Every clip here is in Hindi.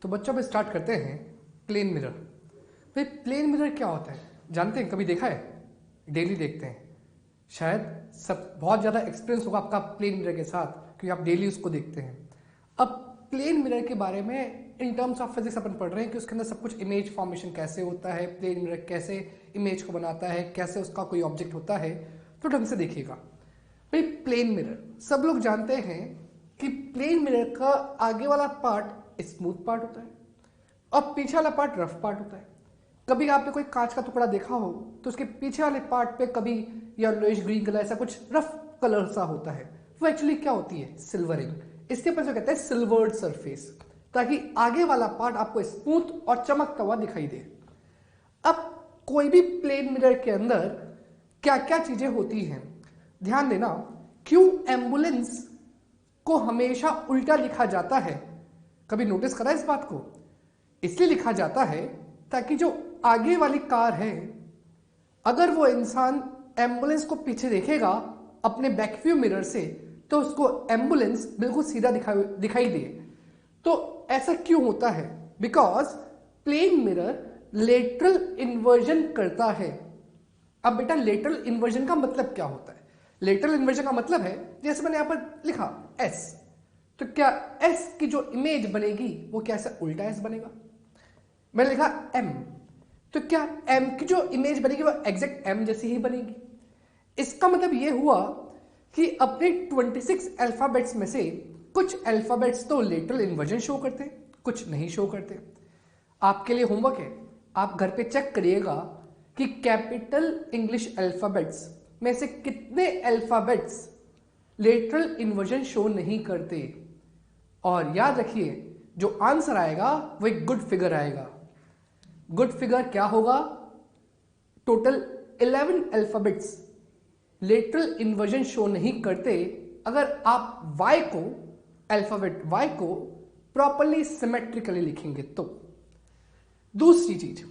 तो बच्चों पे स्टार्ट करते हैं प्लेन मिरर। भाई प्लेन मिरर क्या होता है जानते हैं? कभी देखा है? डेली देखते हैं शायद। सब बहुत ज़्यादा एक्सपीरियंस होगा आपका प्लेन मिरर के साथ क्योंकि आप डेली उसको देखते हैं। अब प्लेन मिरर के बारे में इन टर्म्स ऑफ फिजिक्स अपन पढ़ रहे हैं कि उसके अंदर सब कुछ इमेज फॉर्मेशन कैसे होता है, प्लेन मिरर कैसे इमेज को बनाता है, कैसे उसका कोई ऑब्जेक्ट होता है। तो ढंग से देखिएगा। भाई प्लेन मिरर सब लोग जानते हैं कि प्लेन मिरर का आगे वाला पार्ट स्मूथ पार्ट होता है और पीछे वाला पार्ट रफ पार्ट होता है। कभी आपने कोई कांच का टुकड़ा देखा हो तो उसके पीछे वाले पार्ट पे कभी येलोइश ग्रीन कलर ऐसा कुछ रफ कलर सा होता है। वो एक्चुअली क्या होती है? सिल्वरिंग। इसके ऊपर जो कहते हैं सिल्वर्ड सरफेस, ताकि आगे वाला पार्ट आपको स्मूथ और चमकता हुआ दिखाई दे। अब कोई भी प्लेन मिरर के अंदर क्या क्या चीजें होती हैं ध्यान देना। क्यों एम्बुलेंस को हमेशा उल्टा लिखा जाता है? कभी नोटिस करा इस बात को? इसलिए लिखा जाता है ताकि जो आगे वाली कार है, अगर वो इंसान एम्बुलेंस को पीछे देखेगा अपने बैक व्यू मिरर से तो उसको एम्बुलेंस बिल्कुल सीधा दिखाई दे। तो ऐसा क्यों होता है? Because plane mirror lateral inversion करता है। अब बेटा लेटरल इन्वर्जन का मतलब क्या होता है? लेटरल इन्वर्जन का मतलब है जैसे मैंने यहां पर लिखा एस, तो क्या एस की जो इमेज बनेगी वो कैसे उल्टा एस बनेगा। मैंने लिखा एम, तो क्या एम की जो इमेज बनेगी वो एग्जैक्ट एम जैसी ही बनेगी। इसका मतलब ये हुआ कि अपने 26 अल्फाबेट्स में से कुछ अल्फाबेट्स तो लेटरल इन्वर्जन शो करते हैं, कुछ नहीं शो करते। आपके लिए होमवर्क है, आप घर पे चेक करिएगा कि कैपिटल इंग्लिश अल्फाबेट्स में से कितने अल्फाबेट्स लेटरल इन्वर्जन शो नहीं करते। और याद रखिए जो आंसर आएगा वो एक गुड फिगर आएगा। गुड फिगर क्या होगा? Total 11 alphabets lateral inversion show नहीं करते अगर आप y को, अल्फाबेट y को प्रॉपरली सिमेट्रिकली लिखेंगे तो। दूसरी चीज,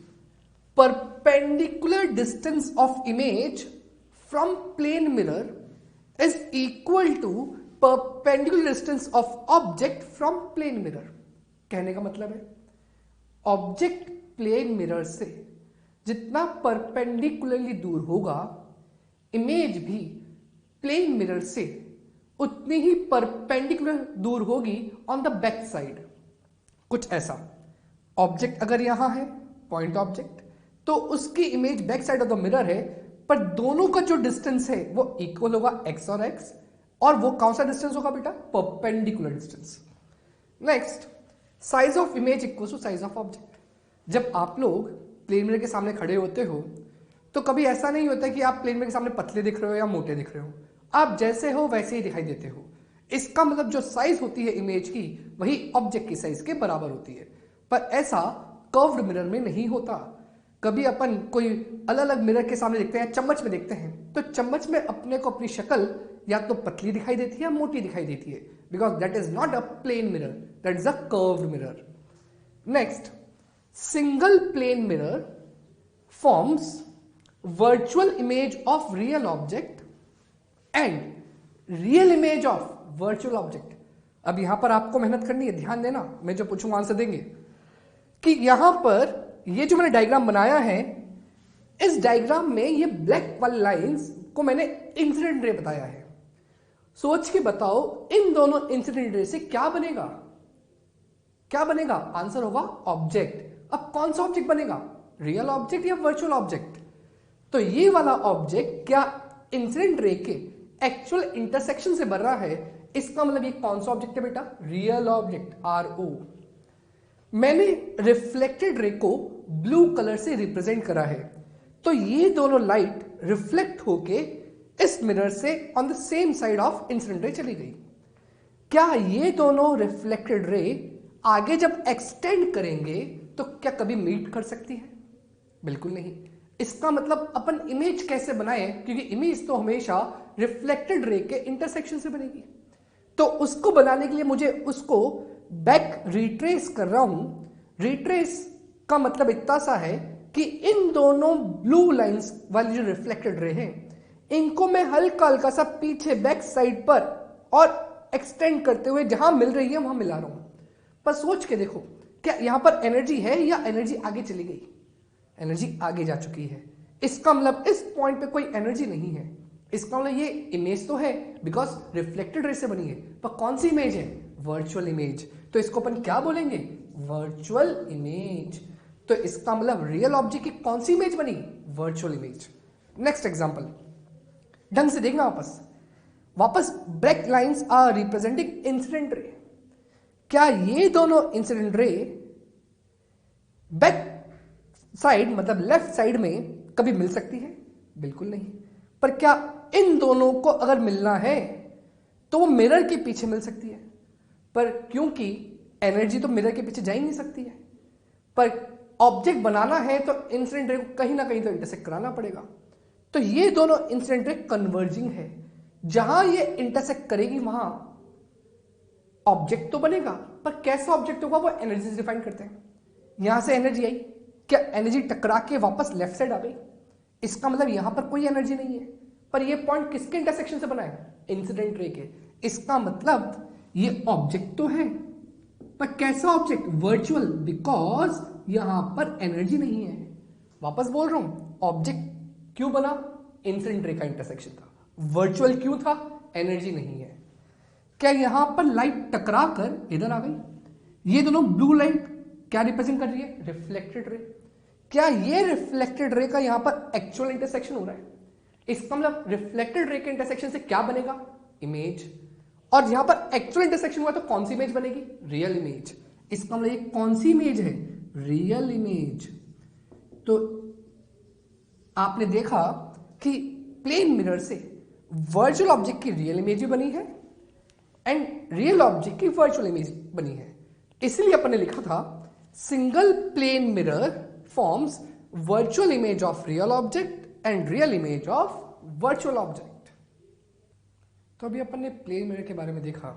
perpendicular distance of image from plane mirror is equal to perpendicular distance of object from plane mirror. कहने का मतलब है ऑब्जेक्ट प्लेन मिरर से जितना परपेंडिकुलरली दूर होगा, इमेज भी प्लेन मिरर से उतनी ही परपेंडिकुलर दूर होगी ऑन द बैक साइड। कुछ ऐसा, ऑब्जेक्ट अगर यहां है पॉइंट ऑब्जेक्ट, तो उसकी image back side of the mirror है, पर दोनों का जो डिस्टेंस है वो इक्वल होगा एक्स और एक्स। और वो कौन सा डिस्टेंस होगा बेटा? Perpendicular distance. Next, size of image equal to size of object. जब आप लोग प्लेन मिरर के सामने खड़े होते हो तो कभी ऐसा नहीं होता कि आप प्लेन मिरर के सामने पतले दिख रहे हो या मोटे दिख रहे हो। आप जैसे हो वैसे ही दिखाई देते हो। इसका मतलब जो साइज होती है इमेज की वही ऑब्जेक्ट की साइज के बराबर होती है। पर ऐसा कर्व्ड मिरर में नहीं होता। कभी अपन कोई अलग अलग मिरर के सामने देखते हैं, चम्मच में देखते हैं, तो चम्मच में अपने को अपनी शक्ल या तो पतली दिखाई देती है या मोटी दिखाई देती है, because that is not a plane mirror, that is a curved mirror. Next, single plane mirror forms virtual image of real object and real image of virtual object। अब यहां पर आपको मेहनत करनी है, ध्यान देना, मैं जो पूछूंगा आंसर देंगे। कि यहां पर ये जो मैंने डायग्राम बनाया है, इस डायग्राम में ये ब्लैक वाली लाइंस को मैंने इंसिडेंट रे बताया है। सोच के बताओ इन दोनों इंसिडेंट रे से क्या बनेगा? क्या बनेगा? आंसर होगा ऑब्जेक्ट। अब कौन सा ऑब्जेक्ट बनेगा? रियल ऑब्जेक्ट या वर्चुअल ऑब्जेक्ट? तो ये वाला ऑब्जेक्ट क्या इंसिडेंट रे के एक्चुअल इंटरसेक्शन से बन रहा है? इसका मतलब ये कौन सा ऑब्जेक्ट है बेटा? Real object, RO। मैंने रिफ्लेक्टेड रे को ब्लू कलर से रिप्रेजेंट करा है, तो ये दोनों लाइट रिफ्लेक्ट होके इस मिरर से on the same side of incident ray चली गई। क्या ये दोनों रिफ्लेक्टेड रे आगे जब एक्सटेंड करेंगे तो क्या कभी मीट कर सकती है? बिल्कुल नहीं। इसका मतलब अपन इमेज कैसे बनाए, क्योंकि इमेज तो हमेशा रिफ्लेक्टेड रे के इंटरसेक्शन से बनेगी। तो उसको बनाने के लिए मुझे उसको बैक रिट्रेस कर रहा हूं। रिट्रेस का मतलब इतना सा है कि इन दोनों ब्लू लाइंस वाली जो रिफ्लेक्टेड रे हैं, इनको मैं हल्का हल्का सा पीछे बैक साइड पर और एक्सटेंड करते हुए जहां मिल रही है वहां मिला रहा हूं। पर सोच के देखो क्या यहां पर एनर्जी है या एनर्जी आगे चली गई? एनर्जी आगे जा चुकी है। इसका मतलब इस पॉइंट पे कोई एनर्जी नहीं है। इसका मतलब ये इमेज तो है बिकॉज रिफ्लेक्टेड रे से बनी है, पर कौन सी इमेज है? Virtual image. तो इसको अपन क्या बोलेंगे? Virtual image. तो इसका मतलब रियल ऑब्जेक्ट की कौन सी इमेज बनी? Virtual image. नेक्स्ट एग्जांपल, ढंग से देखना वापस break lines are representing incident ray. क्या ये दोनों इंसिडेंट रे बैक साइड मतलब लेफ्ट साइड में कभी मिल सकती है? बिल्कुल नहीं। पर क्या इन दोनों को अगर मिलना है तो वो मिरर के पीछे मिल सकती है, पर क्योंकि एनर्जी तो मिरर के पीछे जा ही नहीं सकती है। पर ऑब्जेक्ट बनाना है तो इंसिडेंट रे को कहीं ना कहीं तो इंटरसेक्ट कराना पड़ेगा। तो ये दोनों इंसिडेंट रे कन्वर्जिंग है। जहां ये इंटरसेक्ट करेगी वहां ऑब्जेक्ट तो बनेगा, पर कैसा ऑब्जेक्ट होगा वो एनर्जी से डिफाइन करते हैं। यहां से एनर्जी आई, क्या एनर्जी टकरा के वापस लेफ्ट साइड आ गई? इसका मतलब यहां पर कोई एनर्जी नहीं है, पर ये पॉइंट किसके इंटरसेक्शन से बना है? इंसिडेंट रे के। इसका मतलब ये ऑब्जेक्ट तो है, पर कैसा ऑब्जेक्ट? वर्चुअल, बिकॉज यहां पर एनर्जी नहीं है। वापस बोल रहा हूं, ऑब्जेक्ट क्यों बना? इंसिडेंट रे का इंटरसेक्शन था। वर्चुअल क्यों था? एनर्जी नहीं है। क्या यहां पर लाइट टकरा कर इधर आ गई? ये दोनों ब्लू लाइट क्या रिप्रेजेंट कर रही है? Reflected ray. क्या ये रिफ्लेक्टेड रे का यहां पर एक्चुअल इंटरसेक्शन हो रहा है? इसका मतलब रिफ्लेक्टेड रे के इंटरसेक्शन से क्या बनेगा? इमेज। और यहां पर एक्चुअल इंटरसेक्शन हुआ तो कौन सी इमेज बनेगी? Real image. इसका मतलब ये कौन सी इमेज है? Real image. तो आपने देखा कि प्लेन मिरर से वर्चुअल ऑब्जेक्ट की रियल इमेज भी बनी है एंड रियल ऑब्जेक्ट की वर्चुअल इमेज बनी है। इसलिए अपन ने लिखा था single plane mirror forms virtual image of real object and real image of virtual object. तो अभी अपन ने प्लेन मिरर के बारे में देखा।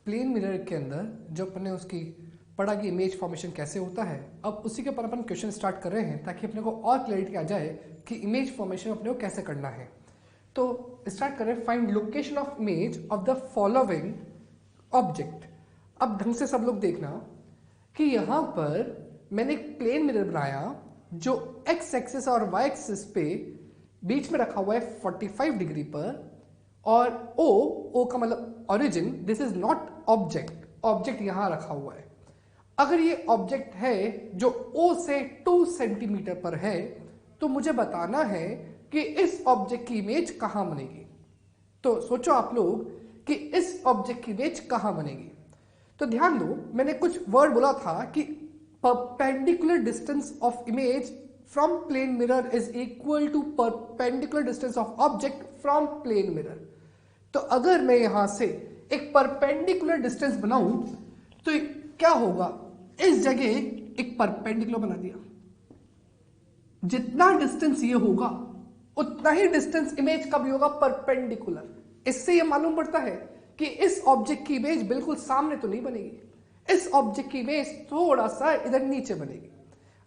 प्लेन मिरर के अंदर जो अपन ने उसकी पढ़ा कि इमेज फॉर्मेशन कैसे होता है, अब उसी के ऊपर अपन क्वेश्चन स्टार्ट कर रहे हैं ताकि अपने को और क्लैरिटी आ जाए कि इमेज फॉर्मेशन अपने को कैसे करना है। तो स्टार्ट करें, find location of image of the following object. अब ढंग से सब लोग देखना कि यहां पर मैंने एक प्लेन मिरर बनाया जो एक्स एक्सिस और वाई एक्सिस पे बीच में रखा हुआ है 45 डिग्री पर, और ओ का मतलब origin, this is not object, object यहां रखा हुआ है। अगर ये ऑब्जेक्ट है जो O से 2 सेंटीमीटर पर है तो मुझे बताना है कि इस ऑब्जेक्ट की इमेज कहां बनेगी। तो सोचो आप लोग कि इस ऑब्जेक्ट की इमेज कहां बनेगी। तो ध्यान दो, मैंने कुछ वर्ड बोला था कि perpendicular distance of image from plane mirror is equal to perpendicular distance of object from plane mirror. तो अगर मैं यहां से एक परपेंडिकुलर डिस्टेंस बनाऊं तो क्या होगा? इस जगह एक परपेंडिकुलर बना दिया, जितना डिस्टेंस ये होगा उतना ही डिस्टेंस इमेज का भी होगा परपेंडिकुलर। इससे ये मालूम पड़ता है कि इस ऑब्जेक्ट की इमेज बिल्कुल सामने तो नहीं बनेगी, इस ऑब्जेक्ट की इमेज थोड़ा सा इधर नीचे बनेगी।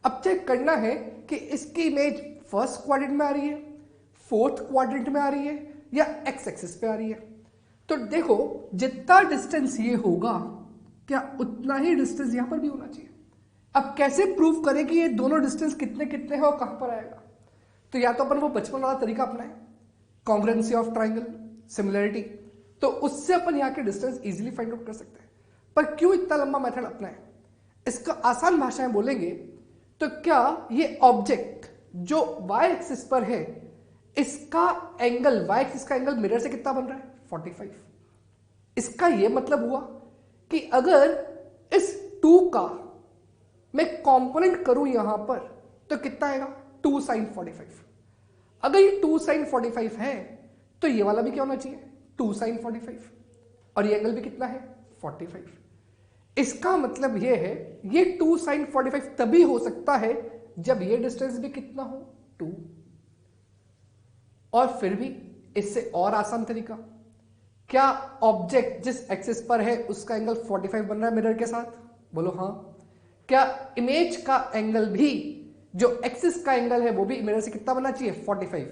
अब चेक करना है कि इसकी इमेज फर्स्ट क्वाड्रेंट में आ रही है, फोर्थ क्वाड्रेंट में आ रही है या एक्स एक्सिस पे आ रही है। तो देखो जितना डिस्टेंस ये होगा क्या उतना ही डिस्टेंस यहां पर भी होना चाहिए। अब कैसे प्रूव करें कि ये दोनों डिस्टेंस कितने कितने हैं और कहां पर आएगा? तो या तो अपन वो बचपन वाला तरीका अपनाएं, कॉन्ग्रुएंसी ऑफ ट्राइंगल, सिमिलरिटी, तो उससे अपन यहाँ के डिस्टेंस इजीली फाइंड आउट कर सकते हैं। पर क्यों इतना लंबा मेथड अपनाएं? इसका आसान भाषा में बोलेंगे तो क्या ये ऑब्जेक्ट जो वाई एक्सिस पर है इसका एंगल, वाई एक्सिस का एंगल मिरर से कितना बन रहा है? 45। इसका ये मतलब हुआ कि अगर इस 2 का मैं कंपोनेंट करूं यहां पर तो कितना आएगा? 2 sin 45। अगर ये 2 sin 45 है तो ये वाला भी क्या होना चाहिए? 2 sin 45, और ये एंगल भी कितना है? 45। इसका मतलब ये है ये 2 sin 45 तभी हो सकता है जब ये डिस्टेंस भी कितना हो? 2। और फिर भी इससे और आसान तरीका, क्या ऑब्जेक्ट जिस एक्सिस पर है उसका एंगल 45 बन रहा है मिरर के साथ? बोलो हाँ। क्या इमेज का एंगल भी जो एक्सिस का एंगल है वो भी मिरर से कितना बनना चाहिए? 45।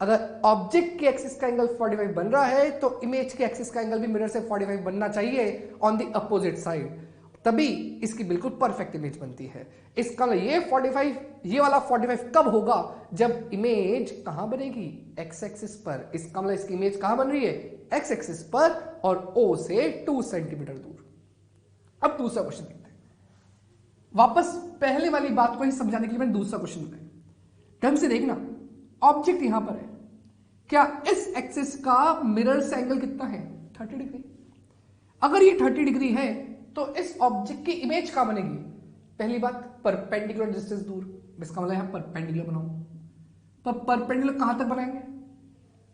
अगर ऑब्जेक्ट के एक्सिस का एंगल 45 बन रहा है तो इमेज के एक्सिस का एंगल भी मिरर से 45 बनना चाहिए ऑन द अपोजिट साइड। तभी इसकी बिल्कुल परफेक्ट इमेज बनती है। इसका ये 45, ये वाला 45 कब होगा? जब इमेज कहां बनेगी? एक्स एक्सिस पर। इसका मतलब इसकी इमेज कहां बन रही है? एक्स एक्सिस पर और O से 2 सेंटीमीटर दूर। अब दूसरा क्वेश्चन देखते हैं। वापस पहले वाली बात को ही समझाने के लिए मैंने दूसरा क्वेश्चन बनाया। ढंग से देखना, ऑब्जेक्ट यहां पर है, क्या इस एक्सिस का मिरर से एंगल कितना है? 30 डिग्री। अगर ये 30 डिग्री है तो इस ऑब्जेक्ट की इमेज कहां बनेगी? पहली बात, परपेंडिकुलर डिस्टेंस दूर। इसका मतलब यहां परपेंडिकुलर बनाऊं, पर परपेंडिकुलर कहां तक बनाएंगे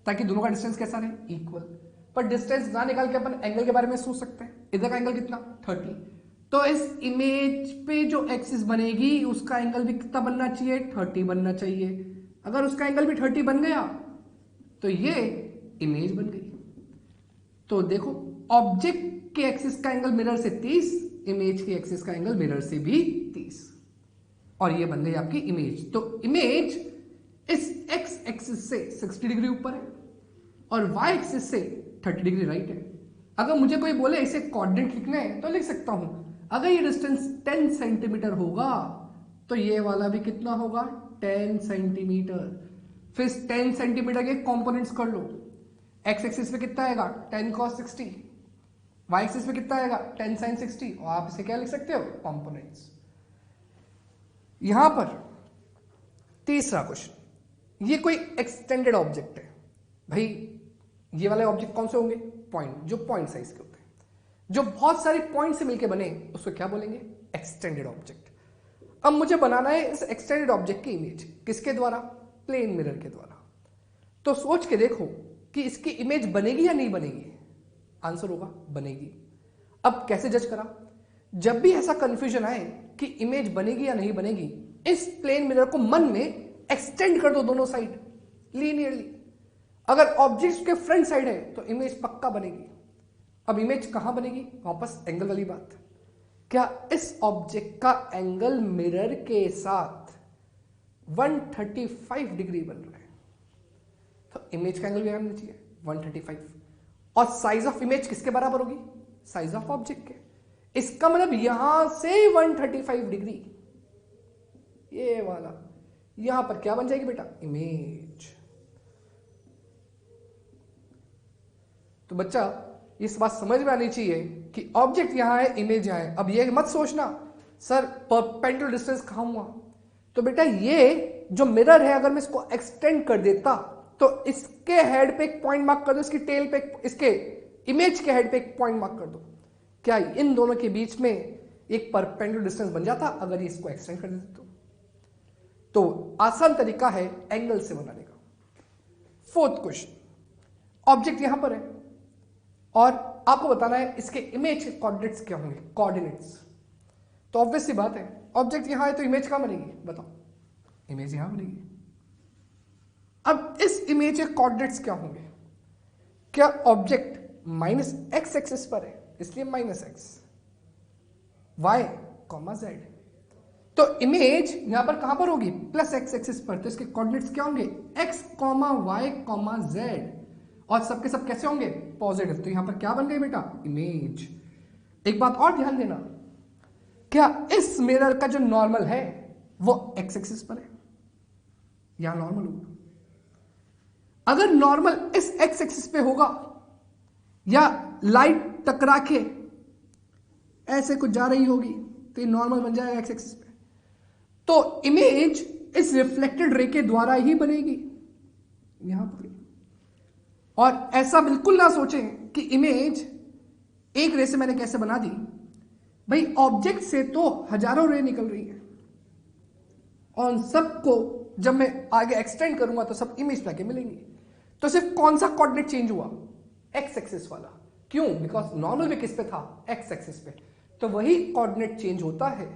ताकि दोनों का डिस्टेंस कैसा रहे? इक्वल। पर डिस्टेंस ना निकाल के अपन एंगल के बारे में सोच सकते हैं। इधर का एंगल कितना? 30। तो इस इमेज पे जो एक्सिस बनेगी उसका एंगल भी कितना बनना चाहिए? 30 बनना चाहिए। अगर उसका एंगल भी 30 बन गया तो ये इमेज बन गई। तो देखो, ऑब्जेक्ट के एक्सिस का एंगल मिरर से 30, इमेज के एक्सिस का एंगल मिरर से भी 30, और ये बन गई आपकी इमेज। तो इमेज इस एक्स एक्सिस से 60 डिग्री ऊपर है और वाई एक्सिस से 30 डिग्री राइट है। अगर मुझे कोई बोले इसे कोऑर्डिनेट लिखने हैं तो लिख सकता हूं। अगर ये डिस्टेंस 10 सेंटीमीटर होगा तो ये वाला भी कितना होगा? 10 सेंटीमीटर। फिर 10 सेंटीमीटर के कंपोनेंट्स कर लो। एक्स एक्सिस पे कितना आएगा? 10 cos 60। वाई एक्सिस पे कितना आएगा? 10 sin 60। और आप इसे क्या लिख सकते हो? कंपोनेंट्स। यहां पर तीसरा क्वेश्चन, ये कोई एक्सटेंडेड ऑब्जेक्ट है। भाई ये वाले ऑब्जेक्ट कौन से होंगे? पॉइंट, जो पॉइंट साइज के होते हैं, जो बहुत सारे पॉइंट से मिलकर बने, उसको क्या बोलेंगे? Extended object. अब मुझे बनाना है इस एक्सटेंडेड ऑब्जेक्ट की इमेज, किसके द्वारा? प्लेन मिरर के द्वारा। तो सोच के देखो कि इसकी इमेज बनेगी या नहीं बनेगी? आंसर होगा बनेगी। अब कैसे जज करा? जब भी ऐसा कंफ्यूजन आए कि इमेज बनेगी या नहीं बनेगी, इस प्लेन मिरर को मन में एक्सटेंड कर दो दोनों साइड लीनियरली। अगर ऑब्जेक्ट के फ्रंट साइड है तो इमेज पक्का बनेगी। अब इमेज कहां बनेगी? वापस एंगल वाली बात, क्या इस ऑब्जेक्ट का एंगल मिरर के साथ 135 डिग्री बन रहा है? तो इमेज का एंगल क्या बनना चाहिए? 135। और साइज ऑफ इमेज किसके बराबर होगी? साइज ऑफ ऑब्जेक्ट के। इसका मतलब यहां से 135 डिग्री, ये वाला यहां पर क्या बन जाएगी बेटा? इमेज। तो बच्चा इस बात समझ में आनी चाहिए कि ऑब्जेक्ट यहां है, इमेज यहां है। अब ये मत सोचना सर परपेंडिकुलर डिस्टेंस कहां हुआ। तो बेटा ये जो मिरर है, अगर मैं इसको एक्सटेंड कर देता तो इसके हेड पे एक पॉइंट मार्क कर दो, इसकी टेल पे, इसके इमेज के हेड पे एक पॉइंट मार्क कर दो। क्या इन दोनों के बीच में एक परपेंडिकुलर डिस्टेंस बन जाता अगर ये इसको एक्सटेंड कर देते? तो आसान तरीका है एंगल से बनाने का। फोर्थ क्वेश्चन, ऑब्जेक्ट यहां पर है और आपको बताना है इसके इमेज के कोऑर्डिनेट्स क्या होंगे? कोऑर्डिनेट्स तो ऑब्वियस सी बात है, ऑब्जेक्ट यहां है तो इमेज कहां बनेगी? बताओ। इमेज यहां बनेगी। अब इस इमेज के कोऑर्डिनेट्स क्या होंगे? क्या ऑब्जेक्ट माइनस एक्स एक्सिस पर है इसलिए minus x, y comma z. तो इमेज यहां पर कहां पर होगी? प्लस एक्स एक्सिस पर। तो इसके कोऑर्डिनेट्स क्या होंगे? X comma y comma z. और सबके सब कैसे होंगे? पॉजिटिव। तो यहां पर क्या बन गई बेटा? इमेज। एक बात और ध्यान देना, क्या इस मिरर का जो नॉर्मल है वो एक्स एक्सिस पर है? यहां नॉर्मल होगा। अगर नॉर्मल इस एक्स एक्सिस पे होगा या लाइट टकरा के ऐसे कुछ जा रही होगी तो ये नॉर्मल बन जाएगा एक्स एक्सिस पे। तो इमेज इस रिफ्लेक्टेड रे के द्वारा ही बनेगी यहां पर। और ऐसा बिल्कुल ना सोचें कि इमेज एक रे से मैंने कैसे बना दी। भाई ऑब्जेक्ट से तो हजारों रे निकल रही है और उन सबको जब मैं आगे एक्सटेंड करूंगा तो सब इमेज पे आके मिलेंगी। तो सिर्फ कौन सा कोऑर्डिनेट चेंज हुआ? एक्स एक्सिस वाला। क्यों? बिकॉज नॉर्मल भी किस पे था? एक्स एक्सिस पे। तो वही कोऑर्डिनेट चेंज होता है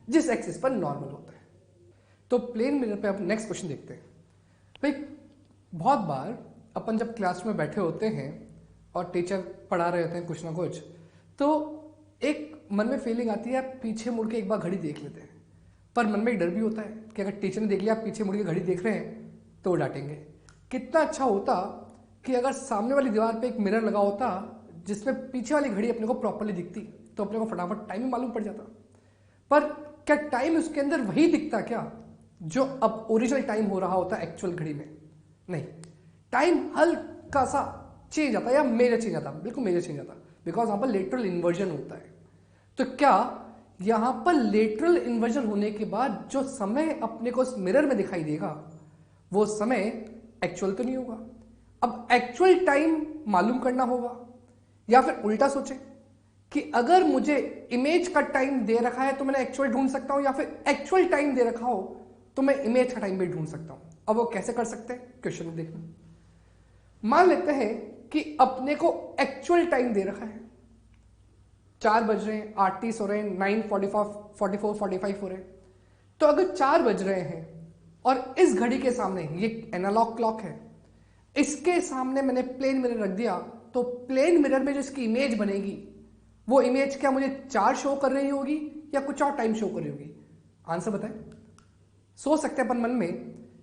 जिस एक्सिस पर नॉर्मल होता है। तो प्लेन मिरर पे अब नेक्स्ट क्वेश्चन देखते हैं। भाई बहुत बार अपन जब क्लास में बैठे होते हैं और टीचर पढ़ा रहे होते हैं कुछ ना कुछ, तो एक मन में फीलिंग आती है पीछे मुड़ के एक बार घड़ी देख लेते हैं। पर मन में एक डर भी होता है कि अगर टीचर ने देख लिया आप पीछे मुड़ के घड़ी देख रहे हैं तो वो डांटेंगे। कितना अच्छा होता कि अगर सामने वाली दीवार पे एक मिरर लगा होता जिसमें पीछे वाली घड़ी अपने को प्रॉपर्ली दिखती, तो अपने को फटाफट टाइम ही मालूम पड़ जाता। पर क्या टाइम उसके अंदर वही दिखता क्या जो अब ओरिजिनल टाइम हो रहा होता एक्चुअल घड़ी में? नहीं, टाइम हल्का सा चेंज आता है या मेजर चेंज आता, बिल्कुल मेजर चेंज आता, बिकॉज यहां पर लेटरल इन्वर्जन होता है। तो क्या यहां पर लेटरल इन्वर्जन होने के बाद जो समय अपने को इस मिरर में दिखाई देगा वो समय एक्चुअल तो नहीं होगा। अब एक्चुअल टाइम मालूम करना होगा, या फिर उल्टा सोचें कि अगर मुझे इमेज का टाइम दे रखा है तो मैंने एक्चुअल ढूंढ सकता हूं, या फिर एक्चुअल टाइम दे रखा हो तो मैं इमेज का टाइम भी ढूंढ सकता हूं। अब वो कैसे कर सकते हैं, क्वेश्चन में देखना। मान लेते हैं कि अपने को एक्चुअल टाइम दे रखा है, 4 बज रहे हैं, 8:30 हो रहे हैं, 9:44, 45 हो रहे हैं। तो अगर 4 बज रहे हैं और इस घड़ी के सामने, ये एनालॉग क्लॉक है, इसके सामने मैंने प्लेन मिरर रख दिया, तो प्लेन मिरर में जो इसकी इमेज बनेगी वो इमेज क्या मुझे 4 शो कर रही होगी या कुछ और टाइम शो कर रही होगी? आंसर बताएं। सोच सकते हैं अपन मन में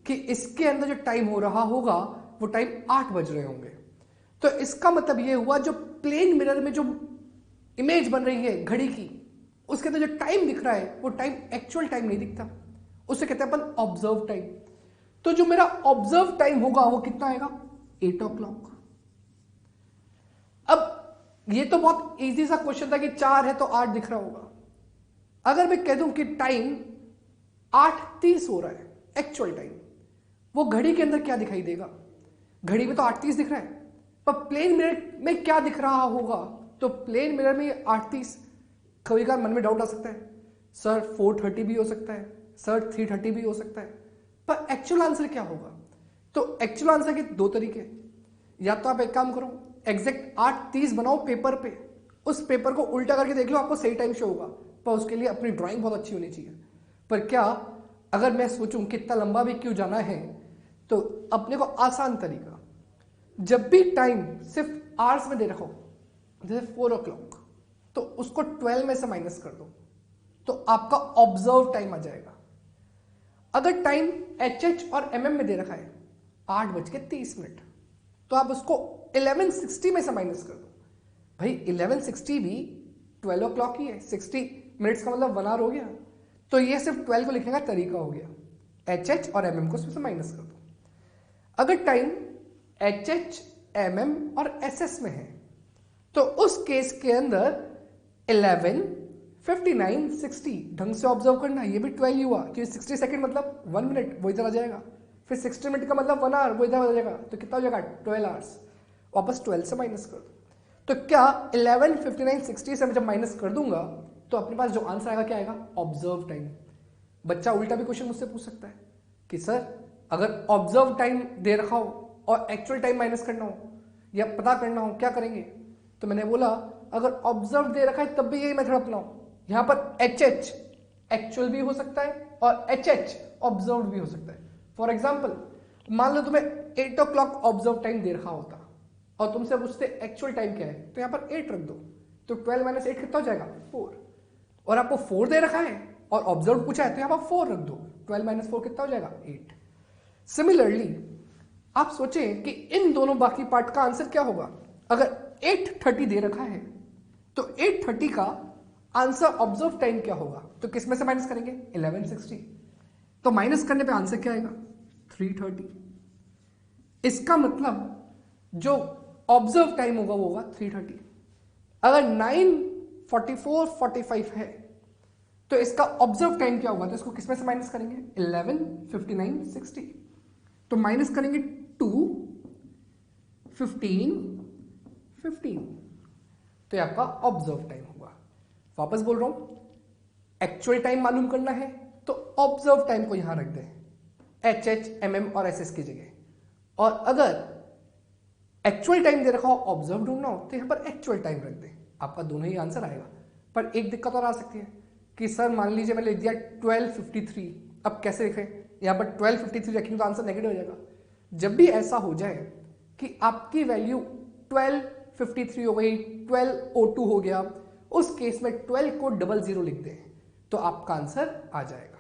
कि इसके अंदर जो टाइम हो रहा होगा वो टाइम 8 बज रहे होंगे। तो इसका मतलब ये हुआ जो प्लेन मिरर में जो इमेज बन रही है घड़ी की, उसके अंदर जो टाइम दिख रहा है वो टाइम एक्चुअल टाइम नहीं दिखता, उसे कहते हैं अपन ऑब्जर्व टाइम। तो जो मेरा ऑब्जर्व टाइम होगा वो कितना आएगा? 8 o'clock। अब ये तो बहुत इजी सा क्वेश्चन था कि 4 है तो 8 दिख रहा होगा। अगर मैं कह दूं कि टाइम 8:30 हो रहा है, एक्चुअल टाइम, वो घड़ी के अंदर क्या दिखाई देगा? घड़ी में तो 8:30 दिख रहा है, पर प्लेन मिरर में क्या दिख रहा होगा? तो प्लेन मिरर में 8:30, कभी कभार मन में डाउट आ सकता है, सर 4:30 भी हो सकता है, सर 3:30 भी हो सकता है, पर एक्चुअल आंसर क्या होगा? तो एक्चुअल आंसर के 2 तरीके, या तो आप एक काम करो, एग्जैक्ट 8:30 बनाओ पेपर पे, उस पेपर को उल्टा करके देख लो, आपको सही टाइम शो होगा, पर उसके लिए अपनी ड्राइंग बहुत अच्छी होनी चाहिए। पर क्या अगर मैं सोचूं कितना लंबा भी क्यों जाना है, तो अपने को आसान तरीका, जब भी टाइम सिर्फ आवर्स में दे रखो, जैसे 4 o'clock, तो उसको 12 में से माइनस कर दो तो आपका ऑब्जर्व टाइम आ जाएगा। अगर टाइम HH और MM में दे रखा है 8:30, तो आप उसको 11:60 में से माइनस कर दो। भाई 11:60 भी 12 o'clock ही है, 60 मिनट्स का मतलब 1 hour हो गया। तो ये सिर्फ 12 को लिखने का तरीका हो गया, HH और MM को उसमें से माइनस कर दो। अगर टाइम HH, MM और SS में है तो उस केस के अंदर 11, 59, 60 ढंग से ऑब्जर्व करना, ये भी 12 ही हुआ क्योंकि 60 सेकंड मतलब 1 मिनट, वो इधर आ जाएगा, फिर 60 मिनट का मतलब 1 hour, वो इधर आ जाएगा, तो कितना हो जाएगा? 12 hours। वापस 12 से माइनस कर दो, तो क्या 11, 59, 60 से मैं जब माइनस कर दूंगा तो अपने पास जो आंसर आएगा क्या आएगा? Observe time. बच्चा उल्टा भी क्वेश्चन मुझसे पूछ सकता है कि सर अगर ऑब्जर्व टाइम दे रखा हो और एक्चुअल टाइम माइनस करना हो या पता करना हो, क्या करेंगे? तो मैंने बोला अगर ऑब्जर्व दे रखा है तब भी यही मेथड अपनाओ। यहां पर HH एक्चुअल भी हो सकता है और HH ऑब्जर्व भी हो सकता है। फॉर एग्जाम्पल, मान लो तुम्हें 8 o'clock ऑब्जर्व टाइम दे रखा होता और तुमसे पूछते एक्चुअल टाइम क्या है, तो यहां पर 8 रख दो, तो 12 - 8 कितना हो जाएगा? 4। और आपको 4 दे रखा है और ऑब्जर्व पूछा है तो यहां पर 4 रख दो, 12 - 4 कितना हो जाएगा? 8। सिमिलरली आप सोचें कि इन दोनों बाकी पार्ट का आंसर क्या होगा। अगर 8:30 दे रखा है तो 8:30 का आंसर ऑब्जर्व टाइम क्या होगा? तो किस में से माइनस करेंगे? 11:60। तो माइनस करने पे आंसर क्या आएगा? 3:30। इसका मतलब जो ऑब्जर्व टाइम होगा वो होगा 3:30। अगर 9:44, 45 है तो इसका ऑब्जर्व टाइम क्या होगा? तो इसको किस में से माइनस करेंगे? 11, 59, 60। तो माइनस करेंगे 2, 15, 15, तो ये आपका ऑब्जर्व टाइम होगा। वापस बोल रहा हूं, एक्चुअल टाइम मालूम करना है तो ऑब्जर्व टाइम को यहां रख दें HH, MM और SS की जगह, और अगर एक्चुअल टाइम दे रखा हो ऑब्जर्व ढूंढना हो तो यहां पर एक्चुअल टाइम रख दें, आपका दोनों ही आंसर आएगा। पर एक दिक्कत और आ सकती है कि सर मान लीजिए मैंने लिख दिया 12:53, अब कैसे लिखें? यहां पर 12:53 रखेंगे तो आंसर नेगेटिव हो जाएगा। जब भी ऐसा हो जाए कि आपकी वैल्यू 12:53 हो गई, 12:02 हो गया, उस केस में 12 को 00 लिख दें तो आपका आंसर आ जाएगा।